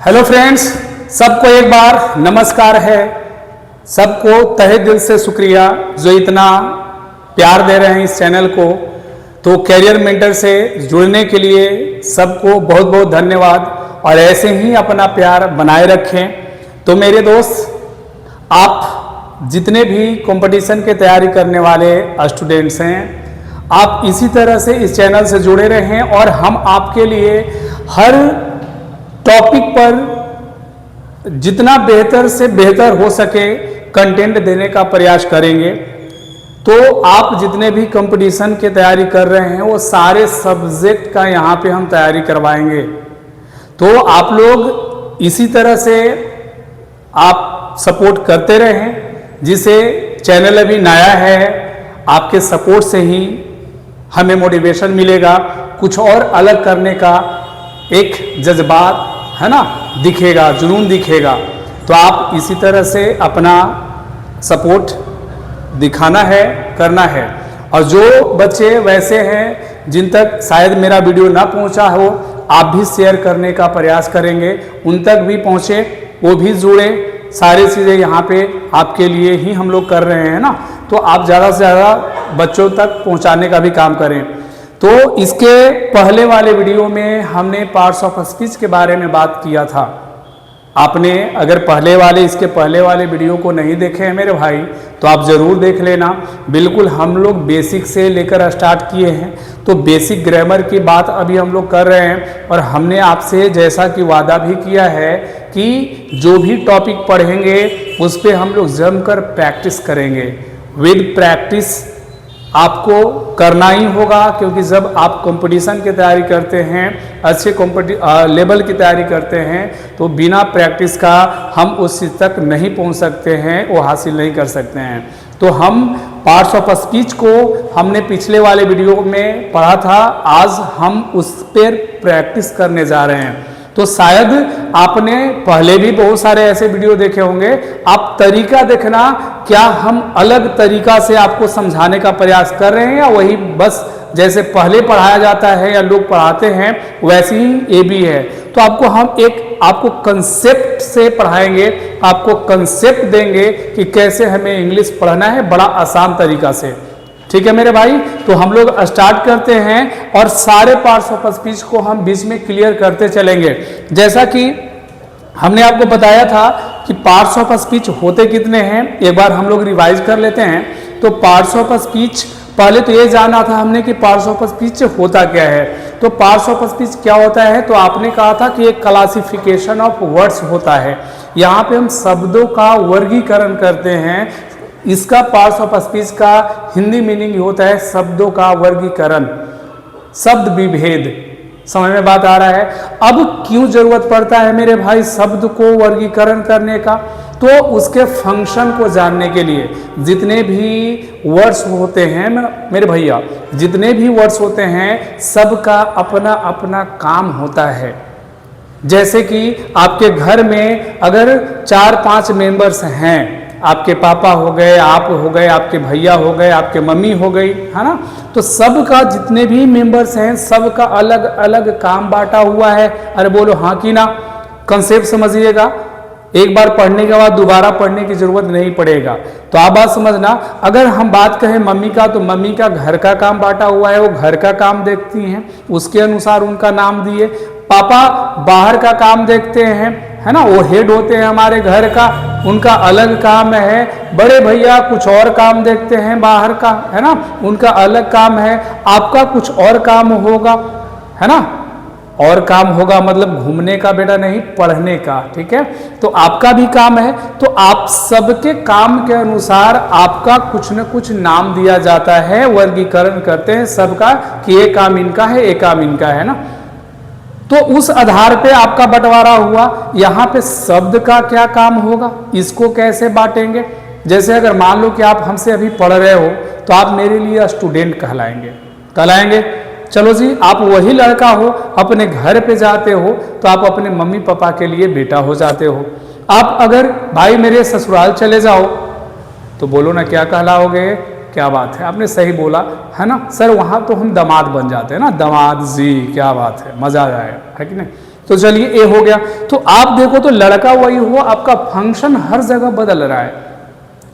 Hello friends, सबको एक बार नमस्कार है। सबको तहे दिल से शुक्रिया जो इतना प्यार दे रहे हैं इस चैनल को। तो कैरियर मेंटर से जुड़ने के लिए सबको बहुत बहुत धन्यवाद और ऐसे ही अपना प्यार बनाए रखें। तो मेरे दोस्त, आप जितने भी कंपटीशन की तैयारी करने वाले स्टूडेंट्स हैं, आप इसी तरह से इस चैनल से जुड़े रहें और हम आपके लिए हर टॉपिक पर जितना बेहतर से बेहतर हो सके कंटेंट देने का प्रयास करेंगे। तो आप जितने भी कंपटीशन की तैयारी कर रहे हैं वो सारे सब्जेक्ट का यहाँ पे हम तैयारी करवाएंगे। तो आप लोग इसी तरह से आप सपोर्ट करते रहें। जिसे चैनल अभी नया है, आपके सपोर्ट से ही हमें मोटिवेशन मिलेगा, कुछ और अलग करने का एक जज्बात है ना दिखेगा, जुनून दिखेगा। तो आप इसी तरह से अपना सपोर्ट दिखाना है, करना है। और जो बच्चे वैसे हैं जिन तक शायद मेरा वीडियो ना पहुंचा हो, आप भी शेयर करने का प्रयास करेंगे, उन तक भी पहुंचे, वो भी जुड़े। सारी चीज़ें यहाँ पे आपके लिए ही हम लोग कर रहे हैं ना। तो आप ज़्यादा से ज़्यादा बच्चों तक पहुँचाने का भी काम करें। तो इसके पहले वाले वीडियो में हमने पार्ट्स ऑफ स्पीच के बारे में बात किया था। आपने अगर इसके पहले वाले वीडियो को नहीं देखे हैं मेरे भाई, तो आप ज़रूर देख लेना। बिल्कुल हम लोग बेसिक से लेकर स्टार्ट किए हैं। तो बेसिक ग्रामर की बात अभी हम लोग कर रहे हैं और हमने आपसे जैसा कि वादा भी किया है कि जो भी टॉपिक पढ़ेंगे उस पर हम लोग जमकर प्रैक्टिस करेंगे। विद प्रैक्टिस आपको करना ही होगा, क्योंकि जब आप कंपटीशन की तैयारी करते हैं, अच्छे लेवल की तैयारी करते हैं, तो बिना प्रैक्टिस का हम उस चीज़ तक नहीं पहुंच सकते हैं, वो हासिल नहीं कर सकते हैं। तो हम पार्ट्स ऑफ स्पीच को हमने पिछले वाले वीडियो में पढ़ा था, आज हम उस पर प्रैक्टिस करने जा रहे हैं। तो शायद आपने पहले भी बहुत सारे ऐसे वीडियो देखे होंगे। आप तरीका देखना, क्या हम अलग तरीका से आपको समझाने का प्रयास कर रहे हैं या वही बस जैसे पहले पढ़ाया जाता है या लोग पढ़ाते हैं वैसे ही ये भी है। तो आपको कंसेप्ट से पढ़ाएंगे, आपको कंसेप्ट देंगे कि कैसे हमें इंग्लिश पढ़ना है बड़ा आसान तरीका से। ठीक है मेरे भाई, तो हम लोग स्टार्ट करते हैं और सारे पार्ट्स ऑफ स्पीच को हम बीच में क्लियर करते चलेंगे। जैसा कि हमने आपको बताया था कि पार्ट्स ऑफ स्पीच होते कितने हैं, एक बार हम लोग रिवाइज कर लेते हैं। तो पार्ट्स ऑफ स्पीच, पहले तो ये जाना था हमने कि पार्ट्स ऑफ स्पीच होता क्या है। तो पार्ट्स ऑफ स्पीच क्या होता है, तो आपने कहा था कि एक क्लासिफिकेशन ऑफ वर्ड्स होता है। यहाँ पे हम शब्दों का वर्गीकरण करते हैं। इसका पार्ट्स ऑफ स्पीच का हिंदी मीनिंग होता है शब्दों का वर्गीकरण, शब्द विभेद। समझ में बात आ रहा है। अब क्यों जरूरत पड़ता है मेरे भाई शब्द को वर्गीकरण करने का, तो उसके फंक्शन को जानने के लिए जितने भी वर्ड्स होते हैं मेरे भैया, जितने भी वर्ड्स होते हैं सबका अपना अपना काम होता है। जैसे कि आपके घर में अगर 4-5 मेंबर्स हैं, आपके पापा हो गए, आप हो गए, आपके भैया हो गए, आपके मम्मी हो गई, है ना। तो सबका जितने भी मेंबर्स हैं सबका अलग अलग काम बांटा हुआ है। अरे बोलो हाँ कि ना। कंसेप्ट समझिएगा, एक बार पढ़ने के बाद दोबारा पढ़ने की जरूरत नहीं पड़ेगा। तो आप बात समझना, अगर हम बात करें मम्मी का, तो मम्मी का घर का काम बांटा हुआ है, वो घर का काम देखती हैं, उसके अनुसार उनका नाम दिए। पापा बाहर का काम देखते हैं, है ना, वो हेड होते हैं हमारे घर का, उनका अलग काम है। बड़े भैया कुछ और काम देखते हैं बाहर का, है ना, उनका अलग काम है। आपका कुछ और काम होगा, है ना, और काम होगा मतलब घूमने का बेटा नहीं, पढ़ने का। ठीक है, तो आपका भी काम है। तो आप सबके काम के अनुसार आपका कुछ न कुछ नाम दिया जाता है, वर्गीकरण करते हैं सबका कि ये काम इनका है, ये काम इनका है ना। तो उस आधार पे आपका बंटवारा हुआ। यहाँ पे शब्द का क्या काम होगा, इसको कैसे बांटेंगे। जैसे अगर मान लो कि आप हमसे अभी पढ़ रहे हो, तो आप मेरे लिए स्टूडेंट कहलाएंगे। चलो जी, आप वही लड़का हो, अपने घर पे जाते हो तो आप अपने मम्मी पापा के लिए बेटा हो जाते हो। आप अगर भाई मेरे ससुराल चले जाओ तो बोलो ना क्या कहलाओगे। क्या बात है, आपने सही बोला, है ना सर, वहाँ तो हम दामाद बन जाते हैं ना, दामाद जी, क्या बात है, मजा आ जाएगा, है कि नहीं। तो चलिए ए हो गया। तो आप देखो तो लड़का वही हो, आपका फंक्शन हर जगह बदल रहा है,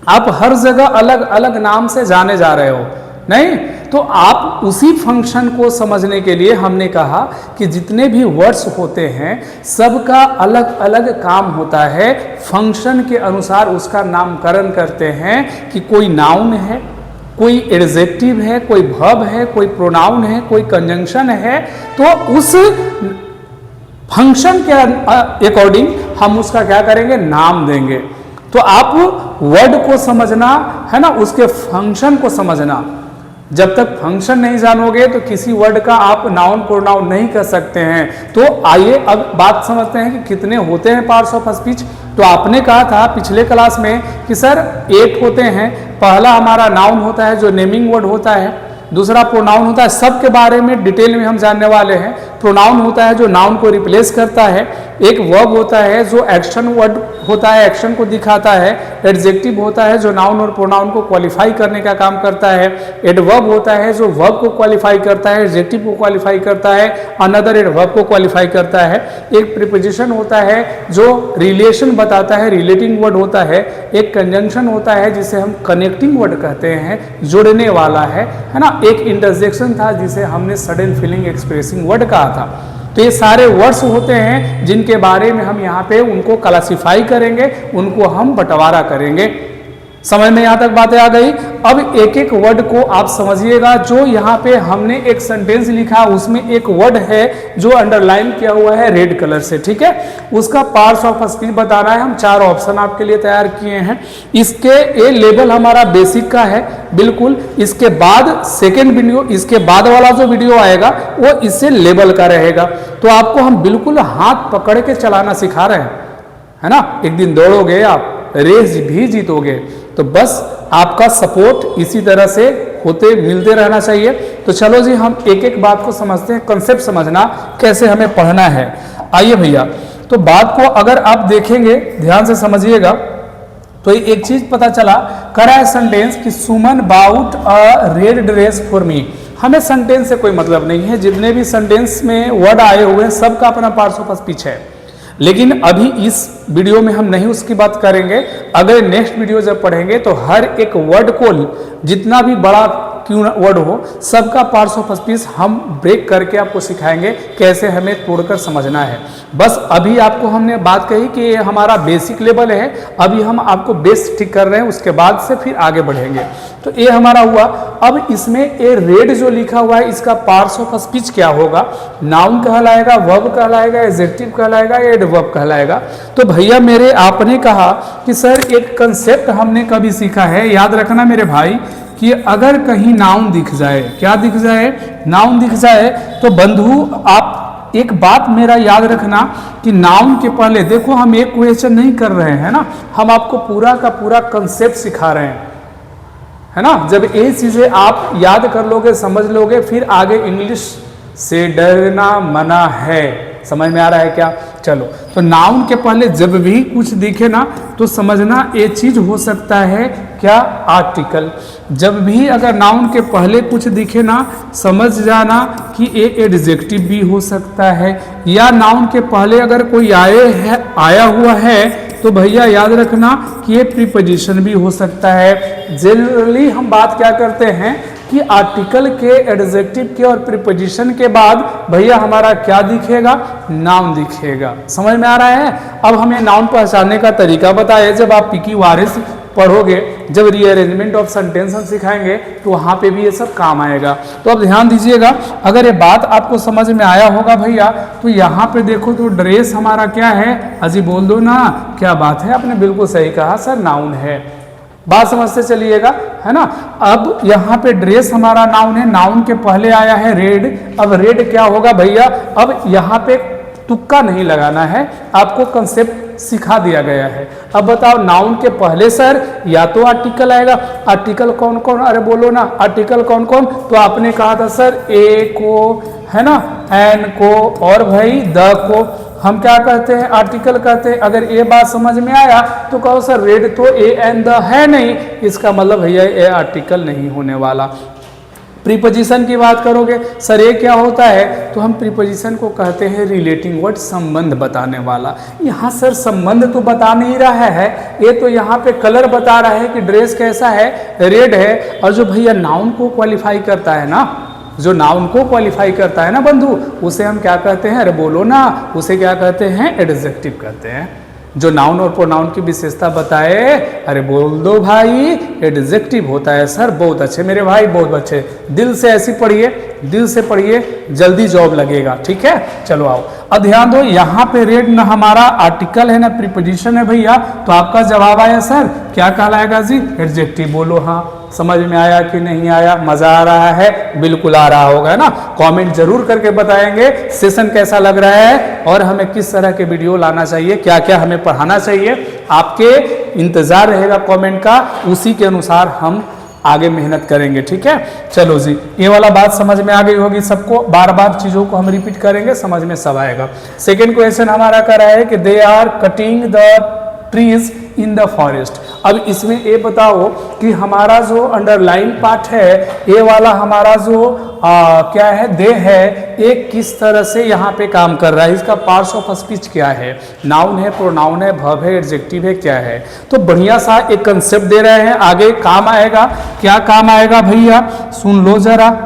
आप हर जगह अलग अलग नाम से जाने जा रहे हो, नहीं? तो आप उसी फंक्शन को समझने के लिए हमने कहा कि जितने भी वर्ड्स होते हैं सबका अलग अलग काम होता है, फंक्शन के अनुसार उसका नामकरण करते हैं कि कोई नाउन है, कोई एडजेक्टिव है, कोई वर्ब है, कोई प्रोनाउन है, कोई कंजंक्शन है, तो उस फंक्शन के अकॉर्डिंग हम उसका क्या करेंगे, नाम देंगे। तो आप वर्ड को समझना है ना, उसके फंक्शन को समझना। जब तक फंक्शन नहीं जानोगे तो किसी वर्ड का आप नाउन प्रोनाउन नहीं कर सकते हैं। तो आइए अब बात समझते हैं कि कितने होते हैं पार्ट्स ऑफ स्पीच। तो आपने कहा था पिछले क्लास में कि सर 8 होते हैं। पहला हमारा नाउन होता है जो नेमिंग वर्ड होता है, दूसरा प्रोनाउन होता है, सबके बारे में डिटेल में हम जानने वाले हैं। प्रोनाउन होता है जो नाउन को रिप्लेस करता है, एक वर्ब होता है जो एक्शन वर्ड होता है, एक्शन को दिखाता है, एडजेक्टिव होता है जो नाउन और प्रोनाउन को क्वालिफाई करने का काम करता है, एडवर्ब होता है जो वर्ब को क्वालिफाई करता है, एडजेक्टिव को क्वालिफाई करता है, अनदर एडवर्ब को क्वालिफाई करता है, एक प्रीपोजिशन होता है जो रिलेशन बताता है, रिलेटिंग वर्ड होता है, एक कंजंक्शन होता है जिसे हम कनेक्टिंग वर्ड कहते हैं, जोड़ने वाला है ना, एक इंटरजेक्शन था जिसे हमने सडन फीलिंग एक्सप्रेसिंग वर्ड कहा था। तो ये सारे वर्ड्स होते हैं जिनके बारे में हम यहाँ पे उनको क्लासिफाई करेंगे, उनको हम बंटवारा करेंगे। समझ में यहाँ तक बातें आ गई। अब एक एक वर्ड को आप समझिएगा। जो यहाँ पे हमने एक सेंटेंस लिखा उसमें एक वर्ड है जो अंडरलाइन किया हुआ है रेड कलर से, ठीक है, उसका पार्ट्स ऑफ स्पीच बताना है। हम 4 ऑप्शन आपके लिए तैयार किए हैं। इसके ये लेवल हमारा बेसिक का है बिल्कुल। इसके बाद सेकेंड वीडियो, इसके बाद वाला जो वीडियो आएगा वो इससे लेवल का रहेगा। तो आपको हम बिल्कुल हाथ पकड़ के चलाना सिखा रहे हैं, है ना। एक दिन दौड़ोगे आप, रेस भी जीतोगे। तो बस आपका सपोर्ट इसी तरह से होते मिलते रहना चाहिए। तो चलो जी हम एक एक बात को समझते हैं, कंसेप्ट समझना कैसे हमें पढ़ना है। आइए भैया, तो बात को अगर आप देखेंगे ध्यान से समझिएगा तो एक चीज पता चला, करा है सेंटेंस कि Suman bought a red dress for me. हमें सेंटेंस से कोई मतलब नहीं है, जितने भी सेंटेंस में वर्ड आए हुए हैं सबका अपना पार्ट्स ऑफ स्पीच है, लेकिन अभी इस वीडियो में हम नहीं उसकी बात करेंगे। अगर नेक्स्ट वीडियो जब पढ़ेंगे तो हर एक वर्ड को, जितना भी बड़ा क्यों वर्ड हो, सबका पार्ट्स ऑफ स्पीच हम ब्रेक करके आपको सिखाएंगे कैसे हमें तोड़कर समझना है। बस अभी आपको हमने बात कही कि ये हमारा बेसिक लेवल है, अभी हम आपको बेस ठीक कर रहे हैं, उसके बाद से फिर आगे बढ़ेंगे। तो ये हमारा हुआ। अब इसमें ये रेड जो लिखा हुआ है इसका पार्ट्स ऑफ स्पीच क्या होगा? नाउन कहलाएगा, वर्ब कहलाएगा, एडजेक्टिव कहलाएगा या एडवर्ब कहलाएगा? तो भैया मेरे आपने कहा कि सर एक कंसेप्ट हमने कभी सीखा है, याद रखना मेरे भाई, कि अगर कहीं नाउन दिख जाए, क्या दिख जाए, नाउन दिख जाए, तो बंधु आप एक बात मेरा याद रखना कि नाउन के पहले देखो हम एक क्वेश्चन नहीं कर रहे हैं ना, हम आपको पूरा का पूरा कंसेप्ट सिखा रहे हैं, है ना। जब ये चीजें आप याद कर लोगे, समझ लोगे, फिर आगे इंग्लिश से डरना मना है। समझ में आ रहा है क्या? चलो, तो नाउन के पहले जब भी कुछ दिखे ना तो समझना ये चीज हो सकता है क्या? आर्टिकल। जब भी अगर नाउन के पहले कुछ दिखे ना समझ जाना कि ये एडजेक्टिव भी हो सकता है, या नाउन के पहले अगर कोई आया हुआ है तो भैया याद रखना कि ये प्रीपोजिशन भी हो सकता है। जनरली हम बात क्या करते हैं कि आर्टिकल के, एडजेक्टिव के और प्रीपोजिशन के बाद भैया हमारा क्या दिखेगा? नाउन दिखेगा। समझ में आ रहा है? अब हमें नाउन पहचानने का तरीका बताया। जब आप पीकी वारिस पढ़ोगे, जब रीअरेंजमेंट ऑफ सेंटेंस हम सिखाएंगे तो वहाँ पे भी ये सब काम आएगा। तो अब ध्यान दीजिएगा, अगर ये बात आपको समझ में आया होगा भैया, तो यहाँ पे देखो तो ड्रेस हमारा क्या है? अजी बोल दो ना, क्या बात है, आपने बिल्कुल सही कहा सर, नाउन है। बात समझते चलिएगा, है ना। अब यहाँ पे ड्रेस हमारा नाउन है, नाउन के पहले आया है रेड। अब रेड क्या होगा भैया? अब यहाँ पे तुक्का नहीं लगाना है, आपको कंसेप्ट सिखा दिया गया है। अब बताओ नाउन के पहले सर या तो आर्टिकल आएगा। आर्टिकल कौन कौन? अरे बोलो ना, आर्टिकल कौन कौन? तो आपने कहा था सर ए को, है ना, एन को, और भाई द को हम क्या कहते हैं? आर्टिकल कहते हैं। अगर ये बात समझ में आया तो कहो सर रेड तो ए एन द है नहीं, इसका मतलब भैया ये आर्टिकल नहीं होने वाला। प्रीपोजिशन की बात करोगे सर ये क्या होता है, तो हम प्रीपोजिशन को कहते हैं रिलेटिंग वर्ड, संबंध बताने वाला। यहाँ सर संबंध तो बता नहीं रहा है, ये तो यहाँ पे कलर बता रहा है कि ड्रेस कैसा है, रेड है। और जो भैया नाउन को क्वालिफाई करता है ना, जो नाउन को क्वालिफाई करता है ना बंधु, उसे हम क्या कहते हैं, अरे बोलो ना, उसे क्या कहते हैं, एडजेक्टिव कहते हैं। जो नाउन और प्रोनाउन की विशेषता बताए, अरे बोल दो भाई, एडजेक्टिव होता है। सर बहुत अच्छे मेरे भाई, बहुत अच्छे, दिल से ऐसी पढ़िए, दिल से पढ़िए, जल्दी जॉब लगेगा। ठीक है, चलो आओ। अब ध्यान दो, यहाँ पे रेड न हमारा आर्टिकल है ना प्रीपोजिशन है भैया, तो आपका जवाब आया सर क्या कहलाएगा जी, एडजेक्टिव। बोलो हाँ, समझ में आया कि नहीं आया, मजा आ रहा है, बिल्कुल आ रहा होगा ना। कमेंट जरूर करके बताएंगे सेशन कैसा लग रहा है और हमें किस तरह के वीडियो लाना चाहिए, क्या क्या हमें पढ़ाना चाहिए, आपके इंतजार रहेगा कमेंट का, उसी के अनुसार हम आगे मेहनत करेंगे। ठीक है, चलो जी, ये वाला बात समझ में आ गई होगी सबको, बार बार चीजों को हम रिपीट करेंगे, समझ में सब आएगा। सेकेंड क्वेश्चन हमारा कर रहा है कि they are cutting the trees in the forest. अब इसमें ये बताओ कि हमारा जो अंडरलाइन पार्ट है, ये वाला हमारा जो क्या है, दे है, ये किस तरह से यहाँ पे काम कर रहा है, इसका पार्ट्स ऑफ स्पीच क्या है, नाउन है, प्रोनाउन है, वर्ब है, एडजेक्टिव है, क्या है। तो बढ़िया सा एक कंसेप्ट दे रहे हैं, आगे काम आएगा। क्या काम आएगा भैया, सुन लो जरा।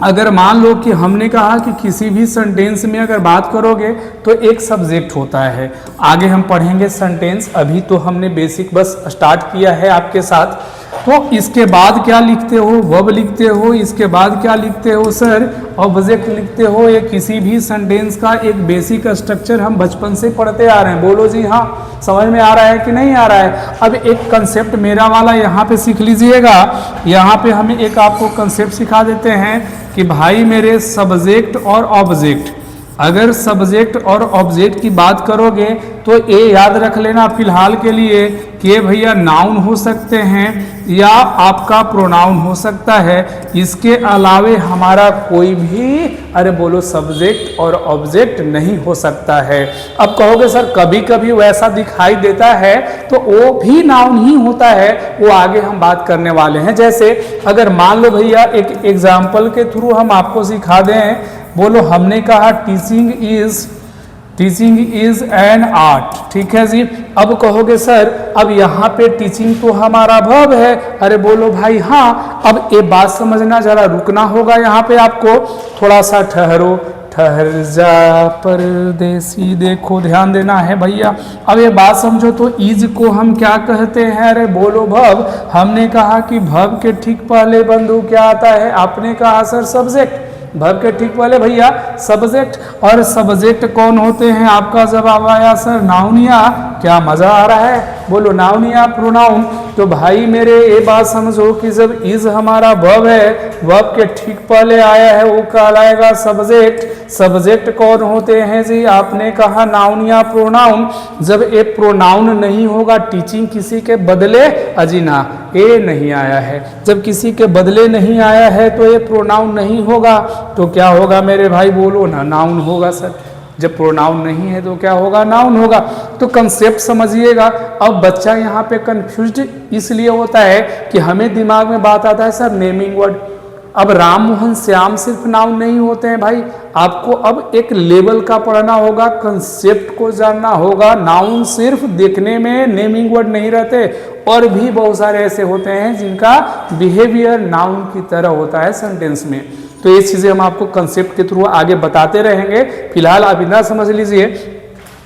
अगर मान लो कि हमने कहा कि किसी भी सेंटेंस में अगर बात करोगे तो एक सब्जेक्ट होता है, आगे हम पढ़ेंगे सेंटेंस, अभी तो हमने बेसिक बस स्टार्ट किया है आपके साथ। तो इसके बाद क्या लिखते हो, वर्ब लिखते हो, इसके बाद क्या लिखते हो सर, ऑब्जेक्ट लिखते हो। ये किसी भी सेंटेंस का एक बेसिक स्ट्रक्चर हम बचपन से पढ़ते आ रहे हैं। बोलो जी हाँ, समझ में आ रहा है कि नहीं आ रहा है। अब एक कंसेप्ट मेरा वाला यहाँ पे सीख लीजिएगा, यहाँ पे हमें एक आपको कंसेप्ट सिखा देते हैं कि भाई मेरे सब्जेक्ट और ऑब्जेक्ट, अगर सब्जेक्ट और ऑब्जेक्ट की बात करोगे तो ये याद रख लेना फिलहाल के लिए कि भैया नाउन हो सकते हैं या आपका प्रोनाउन हो सकता है, इसके अलावे हमारा कोई भी, अरे बोलो, सब्जेक्ट और ऑब्जेक्ट नहीं हो सकता है। अब कहोगे सर कभी कभी वैसा दिखाई देता है, तो वो भी नाउन ही होता है, वो आगे हम बात करने वाले हैं। जैसे अगर मान लो भैया एक एग्जाम्पल के थ्रू हम आपको सिखा दें, बोलो हमने कहा टीचिंग इज एन आर्ट, ठीक है जी। अब कहोगे सर अब यहाँ पे टीचिंग तो हमारा वर्ब है, अरे बोलो भाई हाँ। अब ये बात समझना, जरा रुकना होगा यहाँ पे आपको, थोड़ा सा ठहरो, ठहर जा परदेसी, देखो ध्यान देना है भैया। अब ये बात समझो, तो इज को हम क्या कहते हैं, अरे बोलो वर्ब। हमने कहा कि वर्ब के ठीक पहले बंधु क्या आता है, आपने कहा सर सब्जेक्ट, वर्ब के ठीक पहले भैया सब्जेक्ट। और सब्जेक्ट कौन होते हैं, आपका जवाब आया सर नाउन या, क्या मजा आ रहा है, बोलो नाउन या प्रोनाउन। तो भाई मेरे ये बात समझो कि जब इज हमारा वर्ब है, वर्ब के ठीक पहले आया है, वो कहलाएगा सब्जेक्ट। सब्जेक्ट कौन होते हैं जी, आपने कहा नाउन या प्रोनाउन। जब ये प्रोनाउन नहीं होगा, टीचिंग किसी के बदले, अजीना ये नहीं आया है, जब किसी के बदले नहीं आया है तो ये प्रोनाउन नहीं होगा, तो क्या होगा मेरे भाई, बोलो ना, नाउन होगा सर। जब प्रोनाउन नहीं है तो क्या होगा, नाउन होगा। तो कंसेप्ट समझिएगा। अब बच्चा यहाँ पे कंफ्यूज्ड इसलिए होता है कि हमें दिमाग में बात आता है सर नेमिंग वर्ड। अब राम मोहन श्याम सिर्फ नाउन नहीं होते हैं भाई, आपको अब एक लेवल का पढ़ना होगा, कंसेप्ट को जानना होगा। नाउन सिर्फ देखने में नेमिंग वर्ड नहीं रहते, और भी बहुत सारे ऐसे होते हैं जिनका बिहेवियर नाउन की तरह होता है सेंटेंस में। तो ये चीजें हम आपको कंसेप्ट के थ्रू आगे बताते रहेंगे। फिलहाल आप इतना समझ लीजिए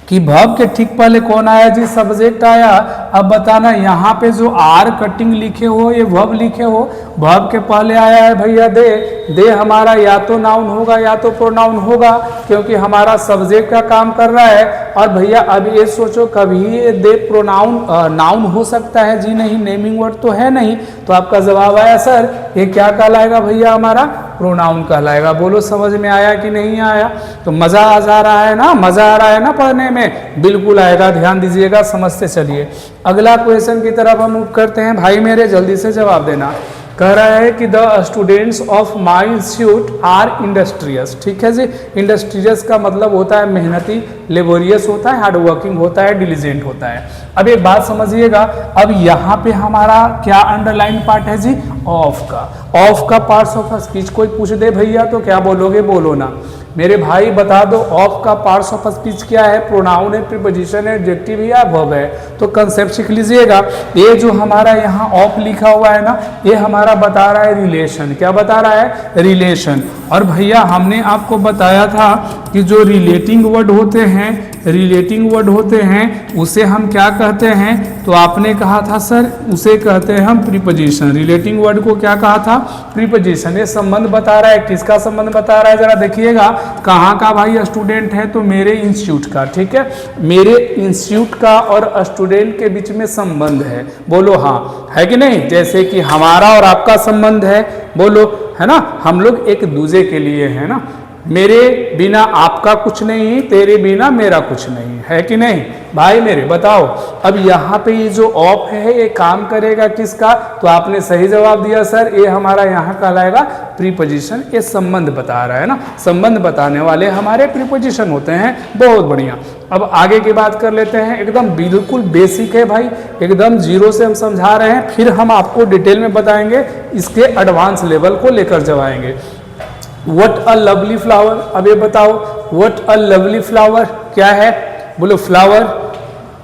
कि वर्ब के ठीक पहले कौन आया जी, सब्जेक्ट आया। अब बताना यहाँ पे जो आर कटिंग लिखे हो, ये वर्ब लिखे हो, वर्ब के पहले आया है भैया दे। दे हमारा या तो नाउन होगा या तो प्रोनाउन होगा, क्योंकि हमारा सब्जेक्ट का काम कर रहा है। और भैया अब ये सोचो कभी ये दे प्रोनाउन नाउन हो सकता है जी, नहीं, नेमिंग वर्ड तो है नहीं। तो आपका जवाब आया सर ये क्या कहलाएगा भैया, हमारा प्रोनाउन कहलाएगा। बोलो समझ में आया कि नहीं आया। तो मजा आ जा रहा है ना, मजा आ रहा है ना पढ़ने में, बिल्कुल आएगा, ध्यान दीजिएगा, समझते चलिए। अगला क्वेश्चन की तरफ हम मूव करते हैं, भाई मेरे जल्दी से जवाब देना। कह रहा है कि the students of my institute are industrious. ठीक है जी, इंडस्ट्रियस का मतलब होता है मेहनती, लेबोरियस होता है, हार्ड वर्किंग होता है, डिलीजेंट होता है। अब एक बात समझिएगा, अब यहाँ पे हमारा क्या अंडरलाइन पार्ट है जी, ऑफ का। ऑफ का पार्ट्स ऑफ स्पीच कोई पूछ दे भैया तो क्या बोलोगे, बोलो ना मेरे भाई, बता दो ऑफ का पार्ट्स ऑफ स्पीच क्या है, प्रोनाउन है, प्रीपोजिशन है, एडजेक्टिव है या वर्ब है। तो कंसेप्ट सीख लीजिएगा। ये जो हमारा यहाँ ऑफ लिखा हुआ है ना, ये हमारा बता रहा है रिलेशन। क्या बता रहा है, रिलेशन। और भैया हमने आपको बताया था कि जो रिलेटिंग वर्ड होते हैं, रिलेटिंग वर्ड होते हैं उसे हम क्या कहते हैं, तो आपने कहा था सर उसे कहते हैं हम प्रीपोजिशन। रिलेटिंग वर्ड को क्या कहा था, प्रीपोजिशन। ये संबंध बता रहा है, किसका संबंध बता रहा है, जरा देखिएगा कहाँ का भाई स्टूडेंट है, तो मेरे इंस्टीट्यूट का। ठीक है, मेरे इंस्टीट्यूट का और स्टूडेंट के बीच में संबंध है, बोलो हाँ, है कि नहीं। जैसे कि हमारा और आपका संबंध है, बोलो, है ना, हम लोग एक दूसरे के लिए, है ना, मेरे बिना आपका कुछ नहीं, तेरे बिना मेरा कुछ नहीं, है कि नहीं भाई मेरे, बताओ। अब यहाँ पे ये जो ऑफ है ये काम करेगा किसका, तो आपने सही जवाब दिया सर, ये हमारा यहाँ कहलाएगा प्रीपोजिशन। ये संबंध बता रहा है ना, संबंध बताने वाले हमारे प्रीपोजिशन होते हैं। बहुत बढ़िया। अब आगे की बात कर लेते हैं, एकदम बिल्कुल बेसिक है भाई, एकदम जीरो से हम समझा रहे हैं, फिर हम आपको डिटेल में बताएंगे, इसके एडवांस लेवल को लेकर जवाएंगे। What a lovely flower। अब ये बताओ what a lovely flower क्या है, बोलो फ्लावर।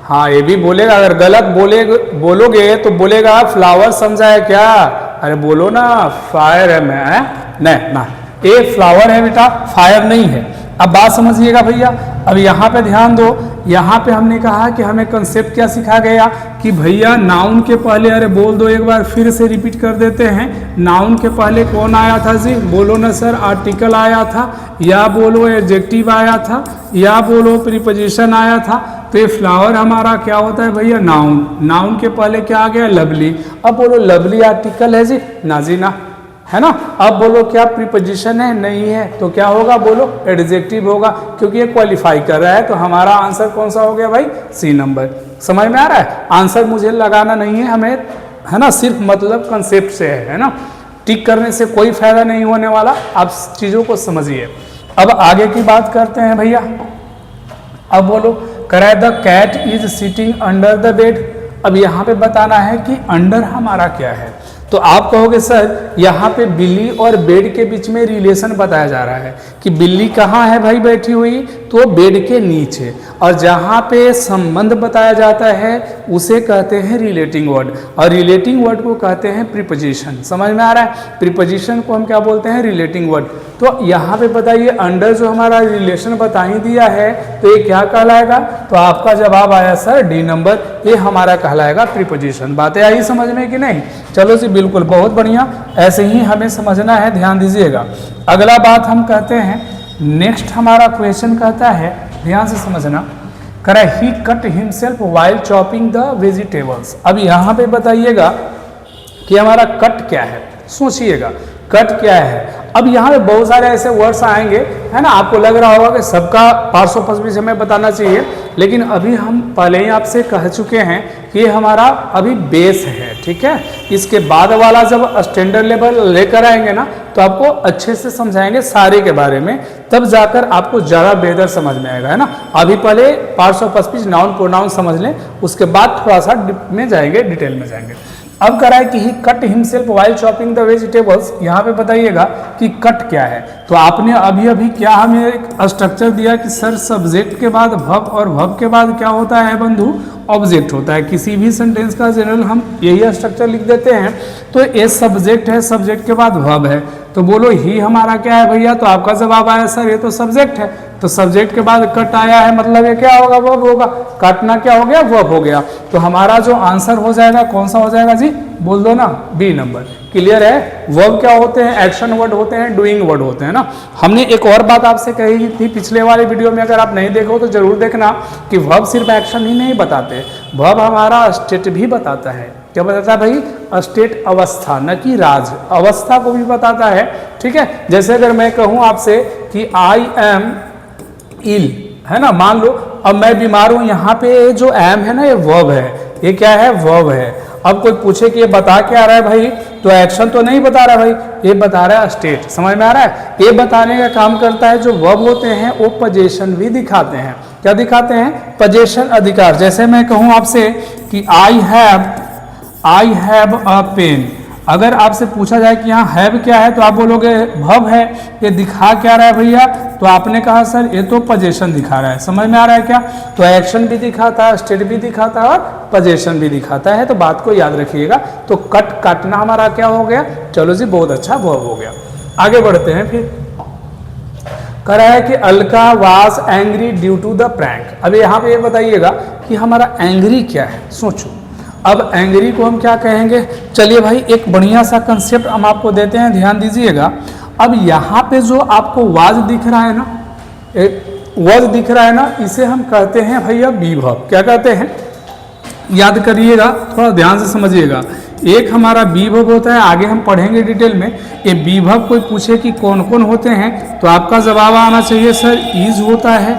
हाँ ये भी बोलेगा, अगर गलत बोलोगे तो बोलेगा फ्लावर समझा है क्या, अरे बोलो ना फायर है, मैं नहीं ना, ये फ्लावर है बेटा, फायर नहीं है। अब बात समझिएगा भैया। अब यहाँ पे ध्यान दो, यहाँ पे हमने कहा कि हमें कंसेप्ट क्या सिखा गया कि भैया नाउन के पहले, अरे बोल दो एक बार फिर से रिपीट कर देते हैं, नाउन के पहले कौन आया था जी, बोलो ना सर, आर्टिकल आया था, या बोलो एडजेक्टिव आया था, या बोलो प्रीपोजिशन आया था। तो ये फ्लावर हमारा क्या होता है भैया, नाउन। नाउन के पहले क्या आ गया, लवली। अब बोलो लवली आर्टिकल है जी, नाजीना, है ना। अब बोलो क्या प्रीपोजिशन है, नहीं है, तो क्या होगा, बोलो एडजेक्टिव होगा, क्योंकि ये क्वालिफाई कर रहा है। तो हमारा आंसर कौन सा हो गया भाई, सी नंबर। समझ में आ रहा है, आंसर मुझे लगाना नहीं है हमें, है ना, सिर्फ मतलब कंसेप्ट से है ना, टिक करने से कोई फायदा नहीं होने वाला, आप चीजों को समझिए। अब आगे की बात करते हैं भैया। अब बोलो कराए the cat is sitting under the bed. अब यहाँ पे बताना है कि अंडर हमारा क्या है, तो आप कहोगे सर यहाँ पे बिल्ली और बेड के बीच में रिलेशन बताया जा रहा है कि बिल्ली कहाँ है भाई बैठी हुई, तो बेड के नीचे, और जहाँ पे संबंध बताया जाता है उसे कहते हैं रिलेटिंग वर्ड, और रिलेटिंग वर्ड को कहते हैं प्रीपोजिशन। समझ में आ रहा है, प्रीपोजिशन को हम क्या बोलते हैं, रिलेटिंग वर्ड। तो यहाँ पे बताइए अंडर जो हमारा रिलेशन बता ही दिया है, तो ये क्या कहलाएगा, तो आपका जवाब आया सर डी नंबर, ये हमारा कहलाएगा प्रीपोजिशन। बातें आई समझ में कि नहीं, चलो जी बिल्कुल, बहुत बढ़िया, ऐसे ही हमें समझना है, ध्यान दीजिएगा। अगला बात हम कहते हैं, नेक्स्ट हमारा क्वेश्चन कहता है, ध्यान से समझना, करा he cut himself while chopping the vegetables. अब यहाँ पे बताइएगा कि हमारा कट क्या है, सोचिएगा कट क्या है। अब यहाँ पे बहुत सारे ऐसे वर्ड्स आएंगे, है ना, आपको लग रहा होगा कि सबका पार्ट्स ऑफ स्पीच हमें बताना चाहिए, लेकिन अभी हम पहले ही आपसे कह चुके हैं कि ये हमारा अभी बेस है, ठीक है। इसके बाद वाला जब स्टैंडर्ड लेवल लेकर आएंगे ना, तो आपको अच्छे से समझाएंगे सारे के बारे में, तब जाकर आपको ज़्यादा बेहतर समझ में आएगा, है ना। अभी पहले parts of speech noun pronoun समझ लें, उसके बाद थोड़ा सा डिप में जाएंगे, डिटेल में जाएंगे। अब करा है कि he cut himself while chopping the vegetables. यहाँ पे बताइएगा कि कट क्या है, तो आपने अभी अभी क्या हमें एक स्ट्रक्चर दिया कि सर सब्जेक्ट के बाद वर्ब, और वर्ब के बाद क्या होता है बंधु, ऑब्जेक्ट होता है। किसी भी सेंटेंस का जनरल हम यही स्ट्रक्चर लिख देते हैं। तो ये सब्जेक्ट है, सब्जेक्ट के बाद वर्ब है, तो बोलो ही हमारा क्या है भैया, तो आपका जवाब आया सर ये तो सब्जेक्ट है, तो सब्जेक्ट के बाद कट आया है, मतलब ये क्या होगा, वर्ब होगा। काटना क्या हो गया, वर्ब हो गया। तो हमारा जो आंसर हो जाएगा कौन सा हो जाएगा जी, बोल दो ना, बी नंबर। क्लियर है, वर्ब क्या होते हैं, एक्शन वर्ड होते हैं, डूइंग वर्ड होते हैं ना। हमने एक और बात आपसे कही थी पिछले वाले वीडियो में, अगर आप नहीं देखो तो जरूर देखना, कि वर्ब सिर्फ एक्शन ही नहीं बताते, वर्ब हमारा स्टेट भी बताता है। क्या बताता है भाई, स्टेट अवस्था, न कि राज, अवस्था को भी बताता है, ठीक है। जैसे अगर मैं कहूँ आपसे कि आई एम इल, है ना, मान लो अब मैं बीमार हूँ, यहाँ पे जो एम है ना ये वर्ब है, ये क्या है, वर्ब है। अब कोई पूछे कि ये बता क्या रहा है भाई, तो एक्शन तो नहीं बता रहा भाई, ये बता रहा है स्टेट। समझ में आ रहा है? ये बताने का काम करता है। जो वर्ब होते हैं वो पोजीशन भी दिखाते हैं। क्या दिखाते हैं? पोजीशन, अधिकार। जैसे मैं कहूं आपसे कि आई हैव अ पेन, अगर आपसे पूछा जाए कि यहाँ हैव क्या है तो आप बोलोगे वर्ब है। ये दिखा क्या रहा है भैया? तो आपने कहा सर ये तो पोजीशन दिखा रहा है। समझ में आ रहा है क्या? तो एक्शन भी दिखाता है, स्टेट भी दिखाता है और पोजीशन भी दिखाता है। तो बात को याद रखिएगा। तो कट काटना हमारा क्या हो गया? चलो जी, बहुत अच्छा वर्ब हो गया। आगे बढ़ते हैं। फिर कह रहा है कि Alka was angry due to the prank. अब यहाँ पे ये बताइएगा कि हमारा एंग्री क्या है? सोचो। अब एंग्री को हम क्या कहेंगे? चलिए भाई, एक बढ़िया सा कंसेप्ट हम आपको देते हैं, ध्यान दीजिएगा। अब यहाँ पे जो आपको वाज दिख रहा है ना, एक वर्ड दिख रहा है ना, इसे हम कहते हैं भैया बी वर्ब। क्या कहते हैं? याद करिएगा, थोड़ा ध्यान से समझिएगा। एक हमारा बी वर्ब होता है, आगे हम पढ़ेंगे डिटेल में। ये बी वर्ब कोई पूछे कि कौन कौन होते हैं तो आपका जवाब आना चाहिए सर इज होता है,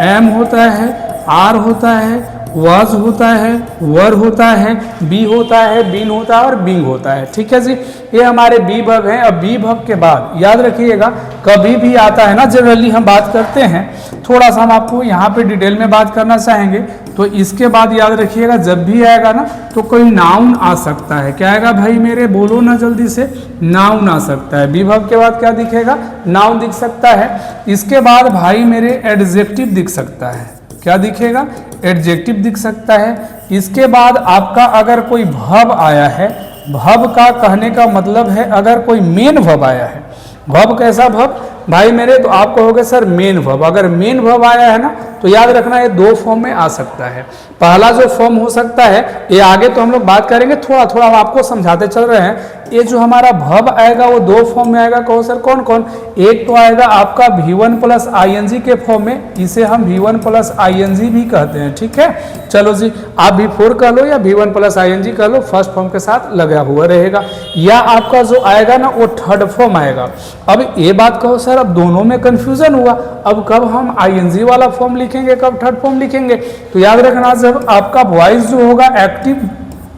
एम होता है, आर होता है, वाज होता है, वर होता है, बी होता है, बीन होता है और बींग होता है। ठीक है जी, ये हमारे बी वर्ब हैं। अब बी वर्ब के बाद याद रखिएगा कभी भी आता है ना, जनरली हम बात करते हैं, थोड़ा सा हम आपको यहाँ पे डिटेल में बात करना चाहेंगे। तो इसके बाद याद रखिएगा जब भी आएगा ना तो कोई नाउन आ सकता है। क्या आएगा भाई मेरे? बोलो ना जल्दी से। नाउन आ सकता है। बी वर्ब के बाद क्या दिखेगा? नाउन दिख सकता है। इसके बाद भाई मेरे एडजेक्टिव दिख सकता है। क्या दिखेगा? एडजेक्टिव दिख सकता है। इसके बाद आपका अगर कोई वर्ब आया है, वर्ब का कहने का मतलब है अगर कोई मेन वर्ब आया है। वर्ब कैसा वर्ब भाई मेरे? तो आप कहोगे सर मेन वर्ब। अगर मेन वर्ब आया है ना तो याद रखना ये दो फॉर्म में आ सकता है। पहला जो फॉर्म हो सकता है, ये आगे तो हम लोग बात करेंगे, थोड़ा थोड़ा हम आपको समझाते चल रहे हैं। ये जो हमारा वर्ब आएगा वो दो फॉर्म में आएगा। कहो सर कौन कौन? एक तो आएगा आपका V1 प्लस ING के फॉर्म में, इसे हम V1 प्लस ING भी कहते हैं। ठीक है, चलो जी, आप V4 कह लो या V1 प्लस ING कह लो, फर्स्ट फॉर्म के साथ लगा हुआ रहेगा। या आपका जो आएगा ना वो थर्ड फॉर्म आएगा। अब ये बात कहो सर अब दोनों में कंफ्यूजन हुआ, अब कब हम ING वाला फॉर्म लिखेंगे, कब थर्ड फॉर्म लिखेंगे? तो याद रखना जब आपका वॉइस जो होगा एक्टिव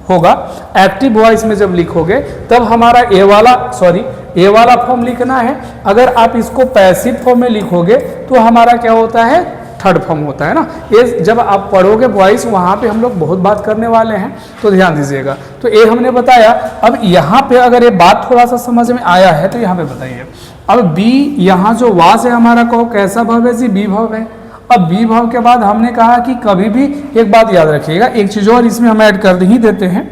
होगा, एक्टिव वॉइस में जब लिखोगे तब हमारा ए वाला फॉर्म लिखना है। अगर आप इसको पैसिव फॉर्म में लिखोगे तो हमारा क्या होता है? थर्ड फॉर्म होता है ना। ये जब आप पढ़ोगे वॉइस, वहाँ पे हम लोग बहुत बात करने वाले हैं, तो ध्यान दीजिएगा। तो ये हमने बताया। अब यहाँ पे अगर ये बात थोड़ा सा समझ में आया है तो यहाँ पे बताइए। अब बी, यहाँ जो वास है हमारा, कहो कैसा वर्ब है जी? बी वर्ब है। अब बी वर्ब के बाद हमने कहा कि कभी भी एक बात याद रखिएगा, एक चीज और इसमें हम ऐड कर ही देते हैं,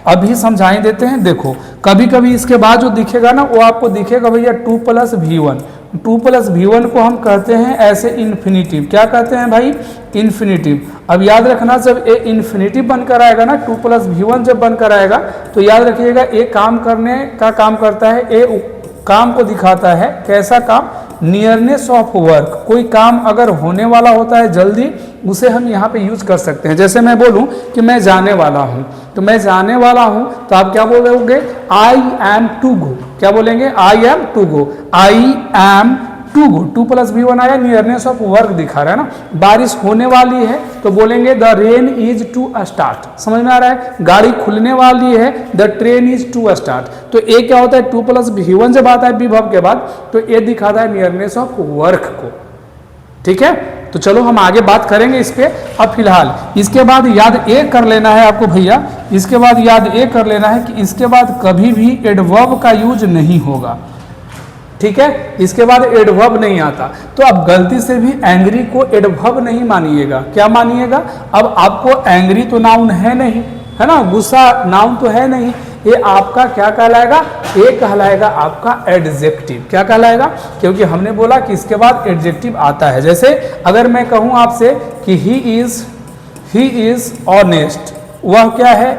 अभी समझाई देते हैं। देखो कभी कभी इसके बाद जो दिखेगा ना वो आपको दिखेगा भैया 2 + V1। 2 + V1 को हम कहते हैं ऐसे इन्फिनिटिव। क्या कहते हैं भाई? इन्फिनिटिव। अब याद रखना जब ये इन्फिनिटिव बनकर आएगा ना, 2 + V1 जब बनकर आएगा तो याद रखिएगा ये काम करने का काम करता है, ये काम को दिखाता है। कैसा काम? Nearness of work. कोई काम अगर होने वाला होता है जल्दी, उसे हम यहाँ पे यूज कर सकते हैं। जैसे मैं बोलूँ कि मैं जाने वाला हूँ, तो मैं जाने वाला हूँ तो आप क्या बोलोगे? I am to go. क्या बोलेंगे? I am to go. I am to go. 2 + V1 आया, नियरनेस ऑफ वर्क दिखा रहा है ना। बारिश होने वाली है तो बोलेंगे the rain is to start. समझ में आ रहा है? गाड़ी खुलने वाली है, the train is to start. तो ये क्या होता है? 2 + V1 जब आता है बी वर्ब के बाद तो ये दिखाता है नियरनेस ऑफ वर्क को। ठीक है, तो चलो हम आगे बात करेंगे इस पे। अब फिलहाल इसके बाद याद ये कर लेना है आपको भैया, इसके बाद याद ये कर लेना है कि इसके बाद कभी भी एडवर्ब का यूज नहीं होगा। ठीक है, इसके बाद एडवर्ब नहीं आता। तो अब गलती से भी एंग्री को एडवर्ब नहीं मानिएगा। क्या मानिएगा? अब आपको एंग्री तो नाउन है नहीं, है ना, गुस्सा नाउन तो है नहीं, ये आपका क्या कहलाएगा? ये कहलाएगा आपका एडजेक्टिव। क्या कहलाएगा? क्योंकि हमने बोला कि इसके बाद एडजेक्टिव आता है। जैसे अगर मैं कहूँ आपसे कि ही इज ऑनेस्ट, वह क्या है?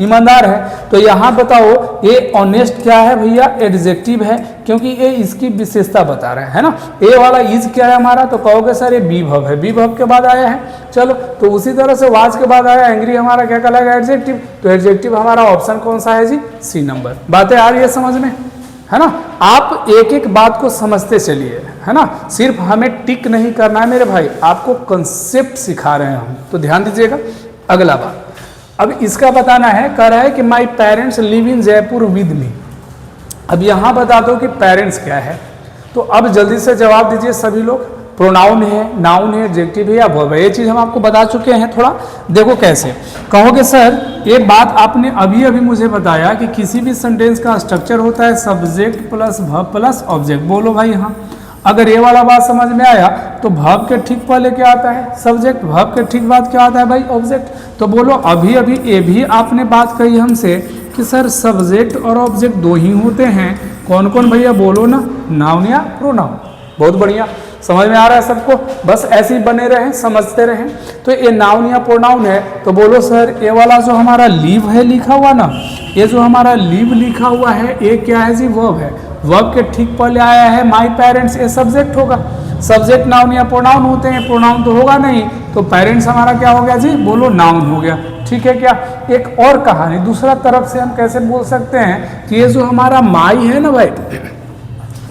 ईमानदार है। तो यहाँ बताओ ये ऑनेस्ट क्या है भैया? एडजेक्टिव है, क्योंकि ये इसकी विशेषता बता रहा है ना। ए वाला इज क्या है हमारा? तो कहोगे सर ये बी वर्ब है, बी वर्ब के बाद आया है। चलो, तो उसी तरह से वाज के बाद आया एंग्री, हमारा क्या कहलाएगा? एडजेक्टिव। तो एडजेक्टिव हमारा ऑप्शन कौन सा है जी? सी नंबर। बातें आ रही है समझ में, है ना? आप एक एक बात को समझते चलिए, है ना, सिर्फ हमें टिक नहीं करना है मेरे भाई, आपको कंसेप्ट सिखा रहे हैं हम, तो ध्यान दीजिएगा। अगला बात अब इसका बताना है, कह रहा है कि my parents live in Jaipur with me. अब यहाँ बता दो कि पेरेंट्स क्या है, तो अब जल्दी से जवाब दीजिए सभी लोग। प्रोनाउन है, नाउन है, एडजेक्टिव है या वर्ब है, ये चीज़ हम आपको बता चुके हैं। थोड़ा देखो कैसे कहोगे सर, ये बात आपने अभी अभी मुझे बताया कि किसी भी सेंटेंस का स्ट्रक्चर होता है subject plus verb plus object. बोलो भाई हाँ, अगर ये वाला बात समझ में आया तो वर्ब के ठीक पहले क्या आता है सब्जेक्ट, वर्ब के ठीक बाद क्या आता है भाई ऑब्जेक्ट। तो बोलो अभी अभी ये भी आपने बात कही हमसे कि सर सब्जेक्ट और ऑब्जेक्ट दो ही होते हैं, कौन कौन भैया बोलो ना, नाउन या प्रोनाउन। बहुत बढ़िया, समझ में आ रहा है सबको, बस ऐसे ही बने रहें समझते रहें। तो ये नाउन या प्रोनाउन है, तो बोलो सर ये वाला जो हमारा लीव है लिखा हुआ ना, ये जो हमारा लीव लिखा हुआ है ये क्या है जी, वर्ब है। वर्ब के ठीक पहले आया है माय पेरेंट्स, ये सब्जेक्ट होगा। सब्जेक्ट नाउन या प्रोनाउन होते हैं, प्रोनाउन तो होगा नहीं, तो पेरेंट्स हमारा क्या हो गया जी, बोलो नाउन हो गया। ठीक है क्या। एक और कहानी दूसरा तरफ से हम कैसे बोल सकते हैं कि ये जो हमारा माई है ना भाई,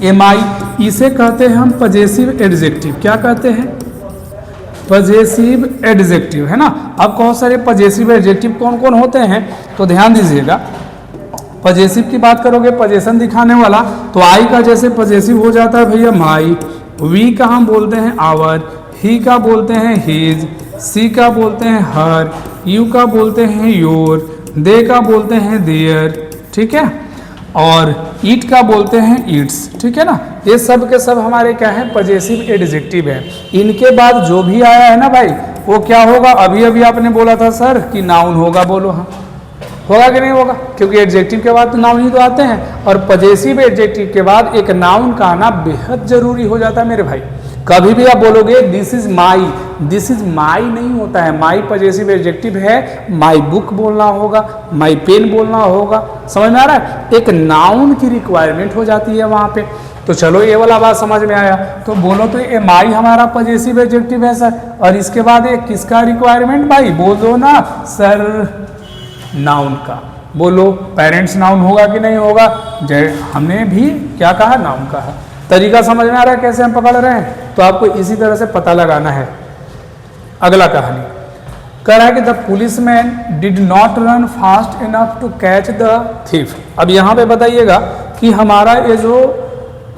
ये माई, इसे कहते हैं हम पजेसिव एडजेक्टिव। क्या कहते हैं, पजेसिव एडजेक्टिव, है ना। अब कौन सारे पजेसिव एडजेक्टिव कौन कौन होते हैं, तो ध्यान दीजिएगा। पजेसिव की बात करोगे, पजेशन दिखाने वाला, तो आई का जैसे पजेसिव हो जाता है भैया माई, वी का हम बोलते हैं आवर, ही का बोलते हैं हिज, सी का बोलते हैं हर, यू का बोलते हैं योर, दे का बोलते हैं देयर, ठीक है, और ईट का बोलते हैं ईट्स। ठीक है ना, ये सब के सब हमारे क्या है, पजेसिव एडजेक्टिव है। इनके बाद जो भी आया है ना भाई, वो क्या होगा, अभी अभी आपने बोला था सर कि नाउन होगा। बोलो हाँ, होगा कि नहीं होगा, क्योंकि एडजेक्टिव के बाद तो नाउन ही तो आते हैं, और पजेसिव एडजेक्टिव के बाद एक नाउन का आना बेहद जरूरी हो जाता है मेरे भाई। कभी भी आप बोलोगे this is my, this is my नहीं होता है, माई पजेसिव एडजेक्टिव है, माई बुक बोलना होगा, माई पेन बोलना होगा। समझ में आ रहा है, एक नाउन की रिक्वायरमेंट हो जाती है वहां पे। तो चलो ये वाला बात समझ में आया, तो बोलो तो ये माई हमारा पजेसिव एडजेक्टिव है सर, और इसके बाद एक किसका रिक्वायरमेंट भाई, बोल दो ना सर, नाउन का। बोलो पेरेंट्स नाउन होगा कि नहीं होगा, हमने भी क्या कहा, नाउन कहा। तरीका समझ में आ रहा है कैसे हम पकड़ रहे हैं, तो आपको इसी तरह से पता लगाना है। अगला कहानी कह रहा है कि the policeman did not run fast enough to catch the thief. अब यहाँ पे बताइएगा कि हमारा ये जो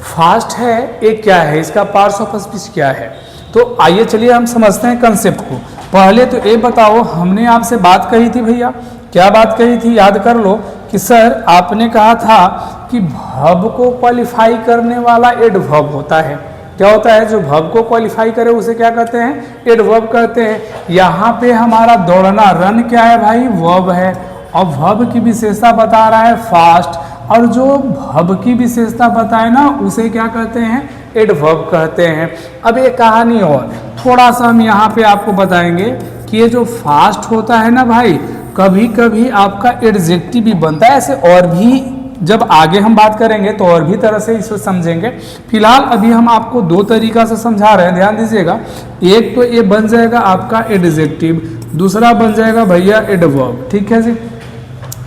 फास्ट है ये क्या है, इसका पार्ट्स ऑफ स्पीच क्या है। तो आइए चलिए हम समझते हैं कंसेप्ट को। पहले तो ये बताओ, हमने आपसे बात कही थी भैया, क्या बात कही थी, याद कर लो कि सर आपने कहा था कि वर्ब को क्वालिफाई करने वाला एडवर्ब होता है। क्या होता है, जो वर्ब को क्वालिफाई करे उसे क्या कहते हैं, एडवर्ब कहते हैं। यहाँ पे हमारा दौड़ना, रन क्या है भाई, वर्ब है, और वर्ब की विशेषता बता रहा है फास्ट, और जो वर्ब की विशेषता बताए ना उसे क्या कहते हैं, एडवर्ब कहते हैं। अब ये कहानी और थोड़ा सा हम यहाँ पे आपको बताएंगे कि ये जो फास्ट होता है ना भाई, कभी कभी आपका एडजेक्टिव भी बनता है ऐसे, और भी जब आगे हम बात करेंगे तो और भी तरह से इसे समझेंगे। फिलहाल अभी हम आपको दो तरीका से समझा रहे हैं, ध्यान दीजिएगा। एक तो ये बन जाएगा आपका एडजेक्टिव, दूसरा बन जाएगा भैया एडवर्ब। ठीक है जी।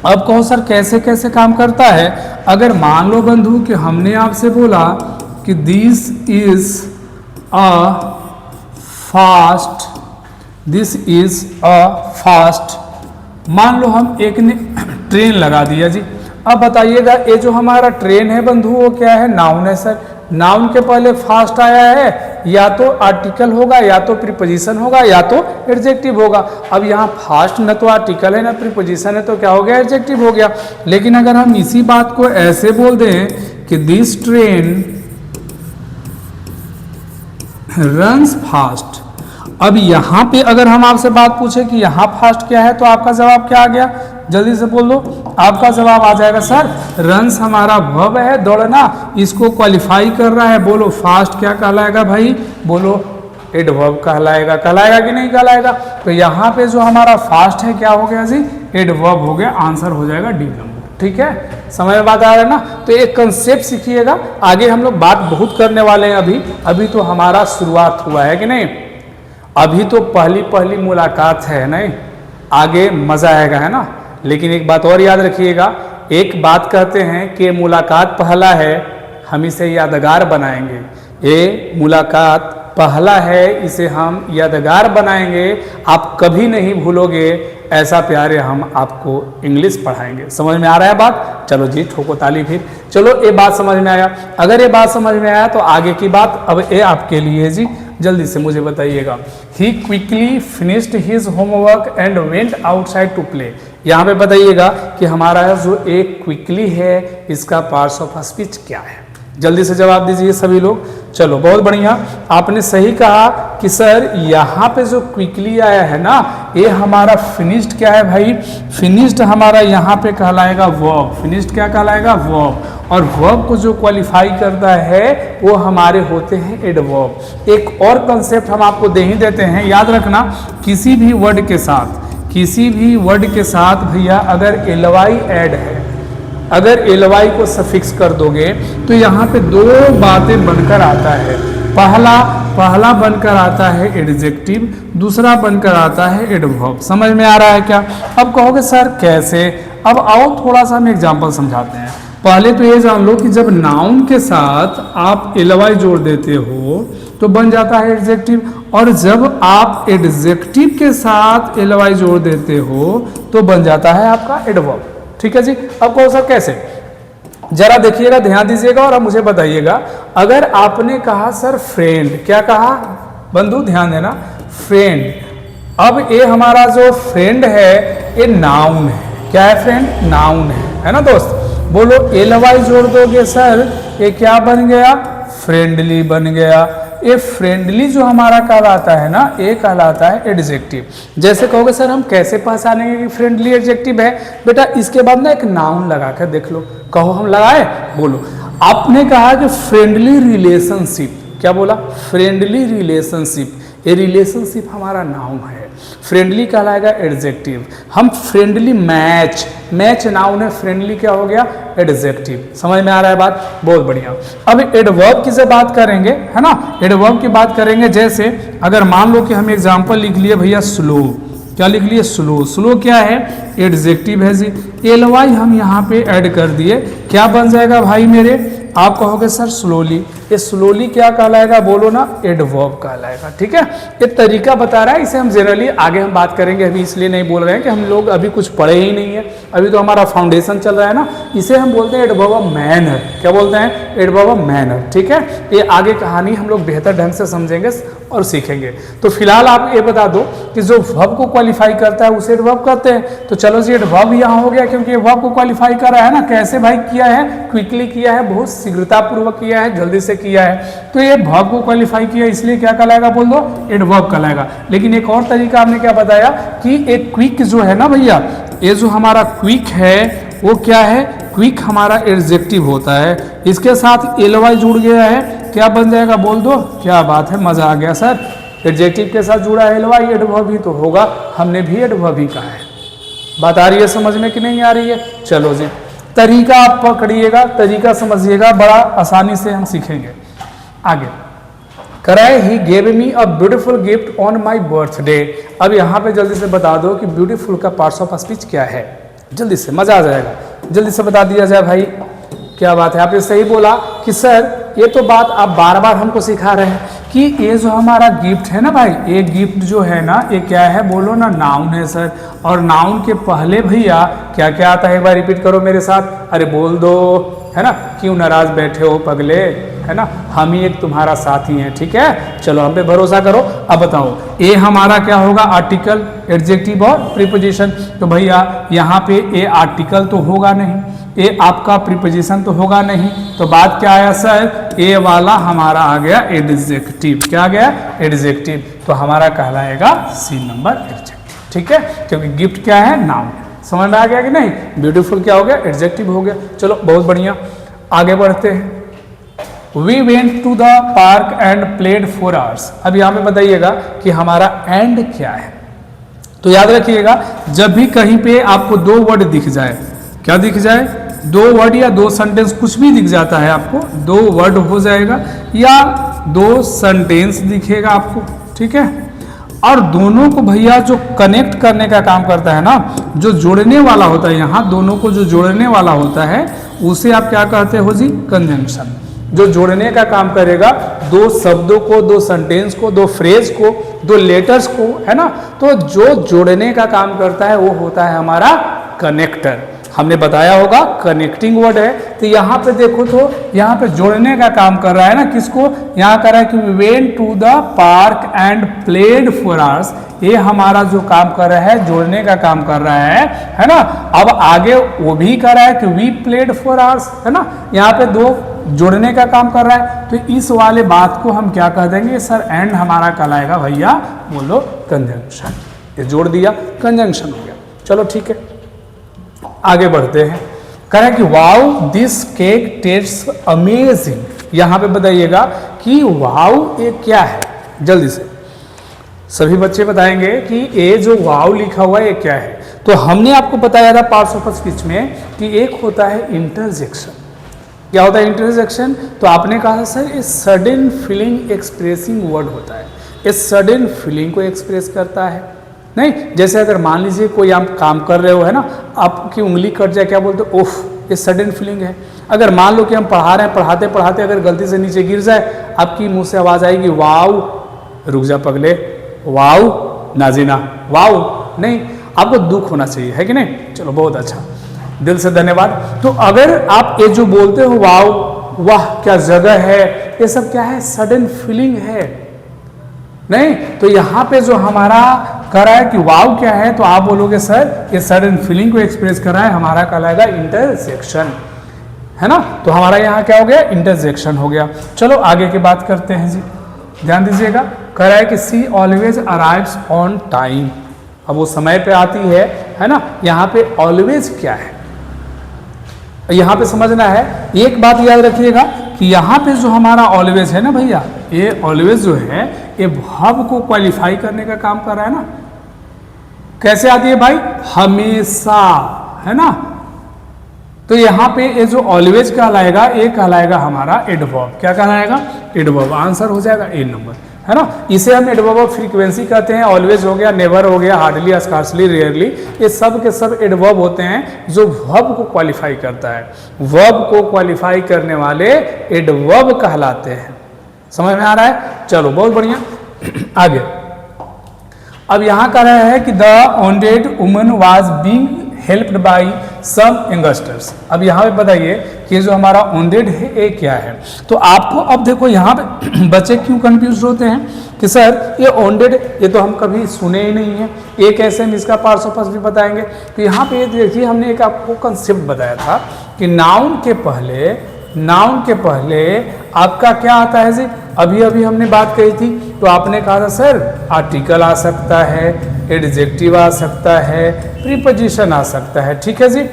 अब कहो सर कैसे कैसे काम करता है। अगर मान लो बंधु कि हमने आपसे बोला कि this is a fast, this is a fast, मान लो हम एक ने ट्रेन लगा दिया जी। अब बताइएगा ये जो हमारा ट्रेन है बंधु वो क्या है, नाउन है सर। नाउन के पहले फास्ट आया है, या तो आर्टिकल होगा, या तो प्रीपोजिशन होगा, या तो एडजेक्टिव होगा। अब यहाँ फास्ट न तो आर्टिकल है ना प्रीपोजिशन है, तो क्या हो गया, एडजेक्टिव हो गया। लेकिन अगर हम इसी बात को ऐसे बोल दें कि दिस ट्रेन रन्स फास्ट, अब यहाँ पे अगर हम आपसे बात पूछे कि यहाँ फास्ट क्या है, तो आपका जवाब क्या आ गया, जल्दी से बोल दो। आपका जवाब आ जाएगा सर रन्स हमारा वर्ब है, दौड़ना, इसको क्वालिफाई कर रहा है। बोलो फास्ट क्या कहलाएगा भाई, बोलो एडवर्ब कहलाएगा। कहलाएगा कि नहीं कहलाएगा। तो यहाँ पे जो हमारा फास्ट है क्या हो गया जी, एडवर्ब हो गया। आंसर हो जाएगा डी नंबर। ठीक है, समझ में बात आ रहा है ना। तो एक कंसेप्ट सीखिएगा, आगे हम लोग बात बहुत करने वाले हैं। अभी तो हमारा शुरुआत हुआ है कि नहीं, अभी तो पहली पहली मुलाकात है, नहीं आगे मजा आएगा, है ना। लेकिन एक बात और याद रखिएगा, एक बात कहते हैं कि मुलाकात पहला है, हम इसे यादगार बनाएंगे। ये मुलाकात पहला है, इसे हम यादगार बनाएंगे, आप कभी नहीं भूलोगे, ऐसा प्यारे हम आपको इंग्लिश पढ़ाएंगे। समझ में आ रहा है बात? चलो जी ठोको ताली फिर। चलो ये बात समझ में आया। अगर ये बात समझ में आया तो आगे की बात अब ये आपके लिए जी, जल्दी से मुझे बताइएगा। He quickly finished his homework and went outside to play. यहाँ पे बताइएगा कि हमारा जो एक क्विकली है, इसका पार्ट्स ऑफ स्पीच क्या है? जल्दी से जवाब दीजिए सभी लोग। चलो बहुत बढ़िया, आपने सही कहा कि सर यहाँ पे जो क्विकली आया है ना, ये हमारा फिनिश्ड क्या है भाई? फिनिश्ड हमारा यहाँ पे कहलाएगा वर्ब। फिनिश्ड क्या कहलाएगा? वर्ब। और वर्ब को जो क्वालिफाई करता है वो हमारे होते हैं एडवर्ब। एक और कंसेप्ट हम आपको दे ही देते हैं, याद रखना, किसी भी वर्ड के साथ भैया अगर एलवाई ऐड है, अगर एलवाई को सफिक्स कर दोगे तो यहाँ पे दो बातें बनकर आता है। पहला बनकर आता है एडजेक्टिव, दूसरा बनकर आता है एडवर्ब। समझ में आ रहा है क्या? अब कहोगे सर कैसे? अब आओ थोड़ा सा हम एग्जांपल समझाते हैं। पहले तो ये जान लो कि जब नाउन के साथ आप एलवाई जोड़ देते हो तो बन जाता है एडजेक्टिव, और जब आप एडजेक्टिव के साथ एलवाई जोड़ देते हो तो बन जाता है आपका एडवर्ब। ठीक है जी। अब कहो सर कैसे? जरा देखिएगा, ध्यान दीजिएगा और अब मुझे बताइएगा। अगर आपने कहा सर फ्रेंड, क्या कहा बंधु? ध्यान देना, फ्रेंड। अब ये हमारा जो फ्रेंड है ये नाउन है। क्या है फ्रेंड? नाउन है ना दोस्त? बोलो एलवाई जोड़ दोगे सर, ये क्या बन गया? फ्रेंडली बन गया। ये फ्रेंडली जो हमारा कहलाता है ना, ये कहलाता है एडजेक्टिव। जैसे कहोगे सर हम कैसे पहचानेंगे कि फ्रेंडली एडजेक्टिव है? बेटा इसके बाद ना एक नाउन लगा कर देख लो। कहो हम लगाए? बोलो। आपने कहा कि फ्रेंडली रिलेशनशिप, क्या बोला? Friendly relationship. ये रिलेशनशिप हमारा नाउन है, फ्रेंडली कहलाएगा एडजेक्टिव। हम फ्रेंडली मैच नाउन है, फ्रेंडली क्या हो गया? एडजेक्टिव। समझ में आ रहा है बात? बहुत बढ़िया। अब एडवर्ब की से बात करेंगे, है ना? एडवर्ब की बात करेंगे। जैसे अगर मान लो कि हम एग्जांपल लिख लिए भैया स्लो। क्या लिख लिए? स्लो। स्लो क्या है? एडजेक्टिव है जी। एलवाई हम यहाँ पे ऐड कर दिए, क्या बन जाएगा भाई मेरे? आप कहोगे सर स्लोली। ये स्लोली क्या कहलाएगा? बोलो ना, एडवर्ब कहलाएगा। ठीक है, ये तरीका बता रहा है, इसे हम जनरली आगे हम बात करेंगे, अभी इसलिए नहीं बोल रहे हैं कि हम लोग अभी कुछ पढ़े ही नहीं है, अभी तो हमारा फाउंडेशन चल रहा है ना। इसे हम बोलते हैं एडवर्ब ऑफ मैनर। क्या बोलते हैं? Adverb of manner. ठीक है, ये आगे कहानी हम लोग बेहतर ढंग से समझेंगे और सीखेंगे। तो फिलहाल आप ये बता दो कि जो वर्ब को क्वालिफाई करता है उसे एडवर्ब कहते हैं। तो चलो जी, एडवर्ब यहाँ हो गया क्योंकि वर्ब को क्वालिफाई कर रहा है ना। कैसे भाई किया है? क्विकली किया है, बहुत शीघ्रतापूर्वक किया है, जल्दी से किया है, तो ये वर्ब को क्वालिफाई किया, इसलिए क्या कहलाएगा? बोल दो, एडवर्ब कहलाएगा। लेकिन एक और तरीका हमने क्या बताया कि एक क्विक जो है ना भैया, ये जो हमारा क्विक है वो क्या है? क्विक हमारा एडजेक्टिव होता है, इसके साथ एलवाई जुड़ गया है, क्या बन जाएगा? बोल दो। क्या बात है, मजा आ गया सर। एडजेक्टिव के साथ जुड़ा है एलवाई, एडवर्ब ही तो होगा, हमने भी एडवर्ब ही कहा है। बात आ रही है समझ में कि नहीं आ रही है? चलो जी, तरीका आप पकड़िएगा, तरीका समझिएगा, बड़ा आसानी से हम सीखेंगे। आगे कराए he gave me a beautiful gift on my birthday. अब यहाँ पे जल्दी से बता दो कि ब्यूटीफुल का पार्ट्स ऑफ स्पीच क्या है? जल्दी से, मजा आ जाएगा, जल्दी से बता दिया जाए भाई। क्या बात है, आपने सही बोला कि सर ये तो बात आप बार बार हमको सिखा रहे हैं कि ये जो हमारा गिफ्ट है ना भाई, ये गिफ्ट जो है ना, ये क्या है? बोलो ना, नाउन है सर। और नाउन के पहले भैया क्या क्या आता है? एक बार रिपीट करो मेरे साथ। अरे बोल दो, है ना? क्यों नाराज बैठे हो पगले, है ना? हम ही एक तुम्हारा साथी हैं। ठीक है, चलो हम पे भरोसा करो। अब बताओ, ये हमारा क्या होगा? आर्टिकल, एडजेक्टिव और प्रीपोजिशन। तो भैया यहाँ पे ये आर्टिकल तो होगा नहीं, ये आपका प्रीपोजिशन तो होगा नहीं, तो बात क्या आया सर? ये वाला हमारा आ गया एडजेक्टिव। क्या आ गया? एडजेक्टिव। तो हमारा कहलाएगा सी नंबर एडजेक्टिव। ठीक है, क्योंकि गिफ्ट क्या है? नाउन। समझ में आ गया कि नहीं? ब्यूटीफुल क्या हो गया? एडजेक्टिव हो गया। चलो बहुत बढ़िया, आगे बढ़ते हैं। We went to the park and played 4 hours। अब यहाँ पे बताइएगा कि हमारा एंड क्या है। तो याद रखिएगा, जब भी कहीं पे आपको दो वर्ड दिख जाए, क्या दिख जाए? दो वर्ड या दो सेंटेंस, कुछ भी दिख जाता है आपको, दो वर्ड हो जाएगा या दो सेंटेंस दिखेगा आपको। ठीक है, और दोनों को भैया जो कनेक्ट करने का काम करता है ना, जो जोड़ने वाला होता है, यहाँ दोनों को जो जोड़ने वाला होता है उसे आप क्या कहते हो जी? कंजंक्शन। जो जोड़ने का काम करेगा, दो शब्दों को, दो सेंटेंस को, दो फ्रेज को, दो लेटर्स को, है ना। तो जो जोड़ने का काम करता है वो होता है हमारा कनेक्टर। हमने बताया होगा कनेक्टिंग वर्ड है। तो यहाँ पे देखो तो यहाँ पे जोड़ने का काम कर रहा है ना, किसको, यहाँ कर रहा है कि we went to the park and played for hours. ये हमारा जो काम कर रहा है जोड़ने का काम कर रहा है ना। अब आगे वो भी कर रहा है कि वी प्लेड फॉर आवर्स, है ना। यहाँ पे दो जोड़ने का काम कर रहा है। तो इस वाले बात को हम क्या कह देंगे सर, एंड हमारा कहलाएगा भैया, बोलो कंजंक्शन। ये जोड़ दिया, कंजंक्शन हो गया। चलो ठीक है, आगे बढ़ते हैं। कह रहा है कि wow this cake tests amazing. यहाँ पे बताइएगा कि वाओ ये क्या है, जल्दी से सभी बच्चे बताएंगे कि ये जो वाओ लिखा हुआ है ये क्या है। तो हमने आपको बताया था पार्ट्स ऑफ स्पीच में कि एक होता है इंटरजेक्शन। क्या होता है इंटरजेक्शन? तो आपने कहा सर ये सडन फीलिंग एक्सप्रेसिंग वर्ड होता है। ये सडन फीलिंग को एक्सप्रेस करता है। नहीं, जैसे अगर मान लीजिए कोई आप काम कर रहे हो, है ना, आपकी उंगली कट जाए, क्या बोलते हो, ओफ, ये सडन फीलिंग है। अगर मान लो कि हम पढ़ा रहे हैं, पढ़ाते पढ़ाते अगर गलती से नीचे गिर जाए, आपकी मुंह से आवाज आएगी वाओ, रुक जा पगले, वाओ नाजीना, वाओ। नहीं, आपको दुख होना चाहिए, है कि नहीं। चलो बहुत अच्छा, दिल से धन्यवाद। तो अगर आप ये जो बोलते हो वाओ, वाह क्या जगह है, ये सब क्या है, सडन फीलिंग है। नहीं, तो यहाँ पे जो हमारा कर रहा है कि वाव क्या है, तो आप बोलोगे सर ये सडन फीलिंग को एक्सप्रेस कर रहा है, हमारा कहलाएगा इंटरजेक्शन, है ना। तो हमारा यहाँ क्या हो गया, इंटरजेक्शन हो गया। चलो आगे की बात करते हैं जी, ध्यान दीजिएगा। कह रहा है कि सी ऑलवेज अराइव्स ऑन टाइम। अब वो समय पे आती है ना। यहाँ पे ऑलवेज क्या है, यहाँ पे समझना है। एक बात याद रखिएगा कि यहाँ पे जो हमारा ऑलवेज है ना भैया, ये ऑलवेज जो है ये वर्ब को क्वालिफाई करने का काम कर रहा है ना। कैसे आती है भाई, हमेशा, है ना। तो यहाँ पे ये जो ऑलवेज कहलाएगा, ये कहलाएगा हमारा एडवर्ब। क्या कहलाएगा, एडवर्ब। आंसर हो जाएगा ए नंबर, है ना। इसे हम एडवर्ब ऑफ फ्रीक्वेंसी कहते हैं। ऑलवेज हो गया, नेवर हो गया, हार्डली, स्कार्सली, रेयरली, ये सब के सब एडवर्ब होते हैं जो वर्ब को क्वालिफाई करता है। वर्ब को क्वालिफाई करने वाले एडवर्ब कहलाते हैं। समझ में आ रहा है। चलो बहुत बढ़िया, आगे। अब यहाँ कह रहा है कि the wounded woman was being helped by some youngsters. अब यहाँ पे बताइए कि जो हमारा ऑनडेड है ये क्या है। तो आपको अब देखो यहाँ पे बच्चे क्यों कंफ्यूज होते हैं कि सर ये ऑनडेड, ये तो हम कभी सुने ही नहीं है, ये कैसे हम इसका पार्ट्स ऑफ स्पीच भी बताएंगे। तो यहाँ पे ये देखिए, हमने एक आपको कंसेप्ट बताया था कि नाउन के पहले आपका क्या आता है जी। अभी अभी हमने बात कही थी, तो आपने कहा था सर आर्टिकल आ सकता है, एडजेक्टिव आ सकता है, प्रीपोजिशन आ सकता है। ठीक है जी,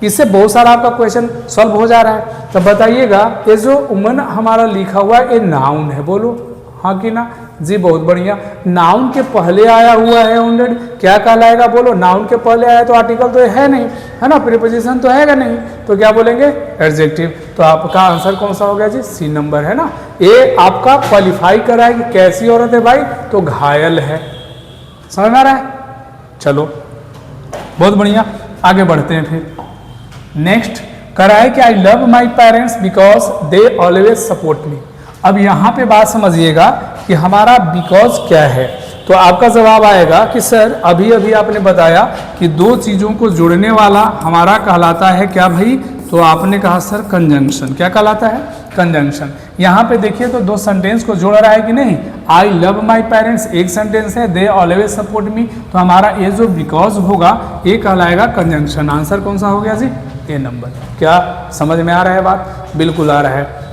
इससे बहुत सारा आपका क्वेश्चन सॉल्व हो जा रहा है। तो बताइएगा ये जो वुमन हमारा लिखा हुआ है ये नाउन है, बोलो हाँ कि ना जी। बहुत बढ़िया, नाउन के पहले आया हुआ है ऑनडेड, क्या कहलाएगा, बोलो। नाउन के पहले आया तो आर्टिकल तो है नहीं, है ना, प्रीपोजिशन तो हैगा नहीं, तो क्या बोलेंगे, एडजेक्टिव। तो आपका आंसर कौन सा हो गया जी, सी नंबर, है ना। ये आपका क्वालिफाई कर रहा है कि कैसी औरत है भाई, तो घायल है। समझ में आ रहा है। चलो बहुत बढ़िया, आगे बढ़ते हैं फिर। नेक्स्ट कह रहा है कि I love my parents because they always support me. अब यहाँ पे बात समझिएगा कि हमारा बिकॉज क्या है। तो आपका जवाब आएगा कि सर अभी अभी आपने बताया कि दो चीज़ों को जोड़ने वाला हमारा कहलाता है क्या भाई, तो आपने कहा सर कंजंक्शन। क्या कहलाता है, कंजंक्शन। यहाँ पे देखिए तो दो सेंटेंस को जोड़ रहा है कि नहीं। आई लव माई पेरेंट्स एक सेंटेंस है, दे ऑलवेज सपोर्ट मी, तो हमारा ये जो बिकॉज होगा ये कहलाएगा कंजंक्शन। आंसर कौन सा हो गया जी, ए नंबर। क्या समझ में आ रहा है बात, बिल्कुल आ रहा है।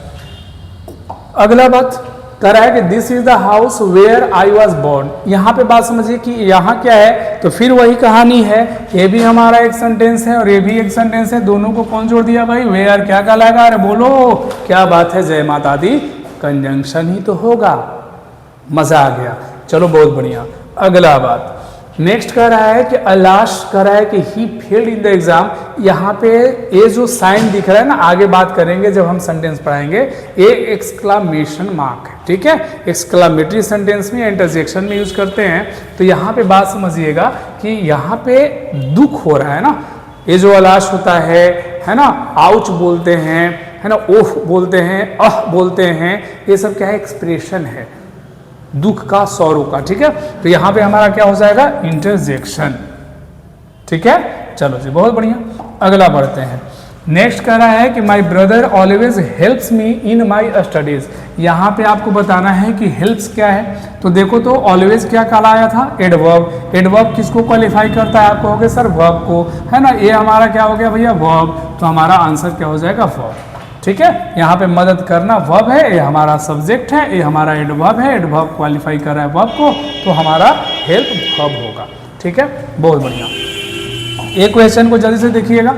अगला बात कह रहा है कि this is the house where I was born. यहाँ पे बात समझिए कि यहाँ क्या है, तो फिर वही कहानी है, ये भी हमारा एक सेंटेंस है और ये भी एक सेंटेंस है, दोनों को कौन जोड़ दिया भाई, वेयर। क्या कहलाएगा, अरे बोलो क्या बात है, जय माता दी, कंजंक्शन ही तो होगा। मजा आ गया, चलो बहुत बढ़िया। अगला बात नेक्स्ट कह रहा है कि अलाश कह रहा है कि he failed in the exam. यहाँ पे ये जो साइन दिख रहा है ना, आगे बात करेंगे जब हम सेंटेंस पढ़ाएंगे, ये एक्सक्लामेशन मार्क है। ठीक है, एक्सक्लामेटरी सेंटेंस में इंटरजेक्शन में यूज करते हैं। तो यहाँ पे बात समझिएगा कि यहाँ पे दुख हो रहा है ना, ये जो अलाश होता है ना, आउच बोलते हैं, है ना, ओह बोलते हैं, बोलते हैं, ये सब क्या है, एक्सप्रेशन है दुख का, सौरो का, ठीक है। तो यहाँ पे हमारा क्या हो जाएगा, इंटरजेक्शन, ठीक है। चलो जी, बहुत बढ़िया, अगला बढ़ते हैं। नेक्स्ट कह रहा है कि my brother always helps me in my studies. यहाँ पे आपको बताना है कि हेल्प्स क्या है। तो देखो तो ऑलवेज क्या कहलाया था, एडवर्ब। एडवर्ब किसको क्वालिफाई करता है, आप कहोगे सर वर्ब को, है ना। ये हमारा क्या हो गया भैया, वर्ब। तो हमारा आंसर क्या हो जाएगा, वर्ब, ठीक है। यहाँ पे मदद करना वर्ब है, ये हमारा सब्जेक्ट है, ये हमारा एडवर्ब है, एडवर्ब क्वालिफाई कर रहा है वर्ब को, तो हमारा हेल्प वर्ब होगा, ठीक है। बहुत बढ़िया। एक क्वेश्चन को जल्दी से देखिएगा,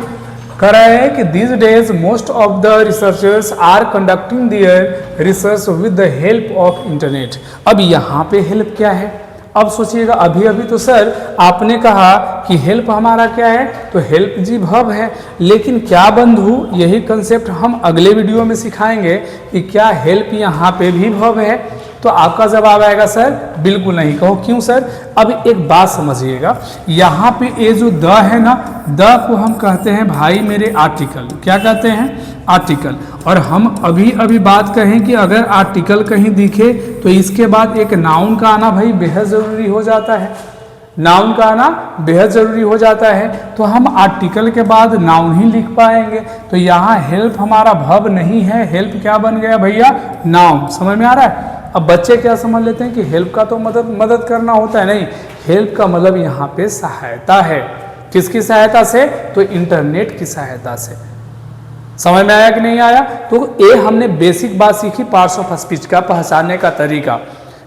कह रहा है कि these days most of the researchers are conducting their research with the help of internet. अब यहाँ पे हेल्प क्या है, अब सोचिएगा, अभी अभी तो सर आपने कहा कि हेल्प हमारा क्या है, तो हेल्प जी वर्ब है, लेकिन क्या बंधु यही कंसेप्ट हम अगले वीडियो में सिखाएंगे कि क्या हेल्प यहाँ पे भी वर्ब है। तो आपका जवाब आएगा सर बिल्कुल नहीं। कहो क्यों सर, अब एक बात समझिएगा, यहाँ पे ये जो द है ना, द को हम कहते हैं भाई मेरे आर्टिकल, क्या कहते हैं, आर्टिकल। और हम अभी अभी बात कहें कि अगर आर्टिकल कहीं दिखे तो इसके बाद एक नाउन का आना भाई बेहद ज़रूरी हो जाता है, नाउन का आना बेहद ज़रूरी हो जाता है। तो हम आर्टिकल के बाद नाउन ही लिख पाएंगे। तो यहाँ हेल्प हमारा वर्ब नहीं है, हेल्प क्या बन गया भैया, नाउन। समझ में आ रहा है। अब बच्चे क्या समझ लेते हैं कि हेल्प का तो मदद करना होता है, नहीं, हेल्प का मतलब यहाँ पे सहायता है। किसकी सहायता से, तो इंटरनेट की सहायता से। समझ में आया कि नहीं आया। तो ये हमने बेसिक बात सीखी, पार्ट्स ऑफ स्पीच का पहचानने का तरीका।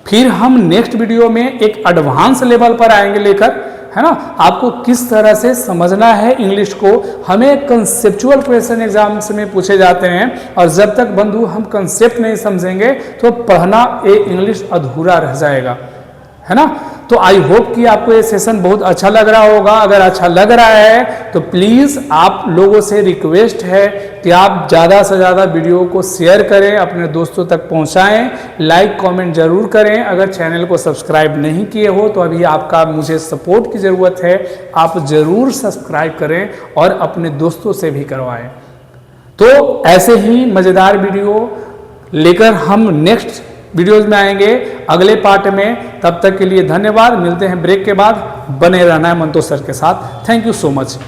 फिर हम नेक्स्ट वीडियो में एक एडवांस लेवल पर आएंगे लेकर, है ना, आपको किस तरह से समझना है इंग्लिश को। हमें कंसेप्चुअल क्वेश्चन एग्जाम्स में पूछे जाते हैं, और जब तक बंधु हम कंसेप्ट नहीं समझेंगे तो पढ़ना ये इंग्लिश अधूरा रह जाएगा, है ना। तो आई होप कि आपको ये सेशन बहुत अच्छा लग रहा होगा। अगर अच्छा लग रहा है तो प्लीज़ आप लोगों से रिक्वेस्ट है कि आप ज़्यादा से ज़्यादा वीडियो को शेयर करें, अपने दोस्तों तक पहुंचाएं, लाइक कमेंट जरूर करें। अगर चैनल को सब्सक्राइब नहीं किए हो तो अभी आपका मुझे सपोर्ट की ज़रूरत है, आप ज़रूर सब्सक्राइब करें और अपने दोस्तों से भी करवाएं। तो ऐसे ही मज़ेदार वीडियो लेकर हम नेक्स्ट वीडियोज में आएंगे अगले पार्ट में। तब तक के लिए धन्यवाद, मिलते हैं ब्रेक के बाद। बने रहना है मंतोष सर के साथ। Thank you so much.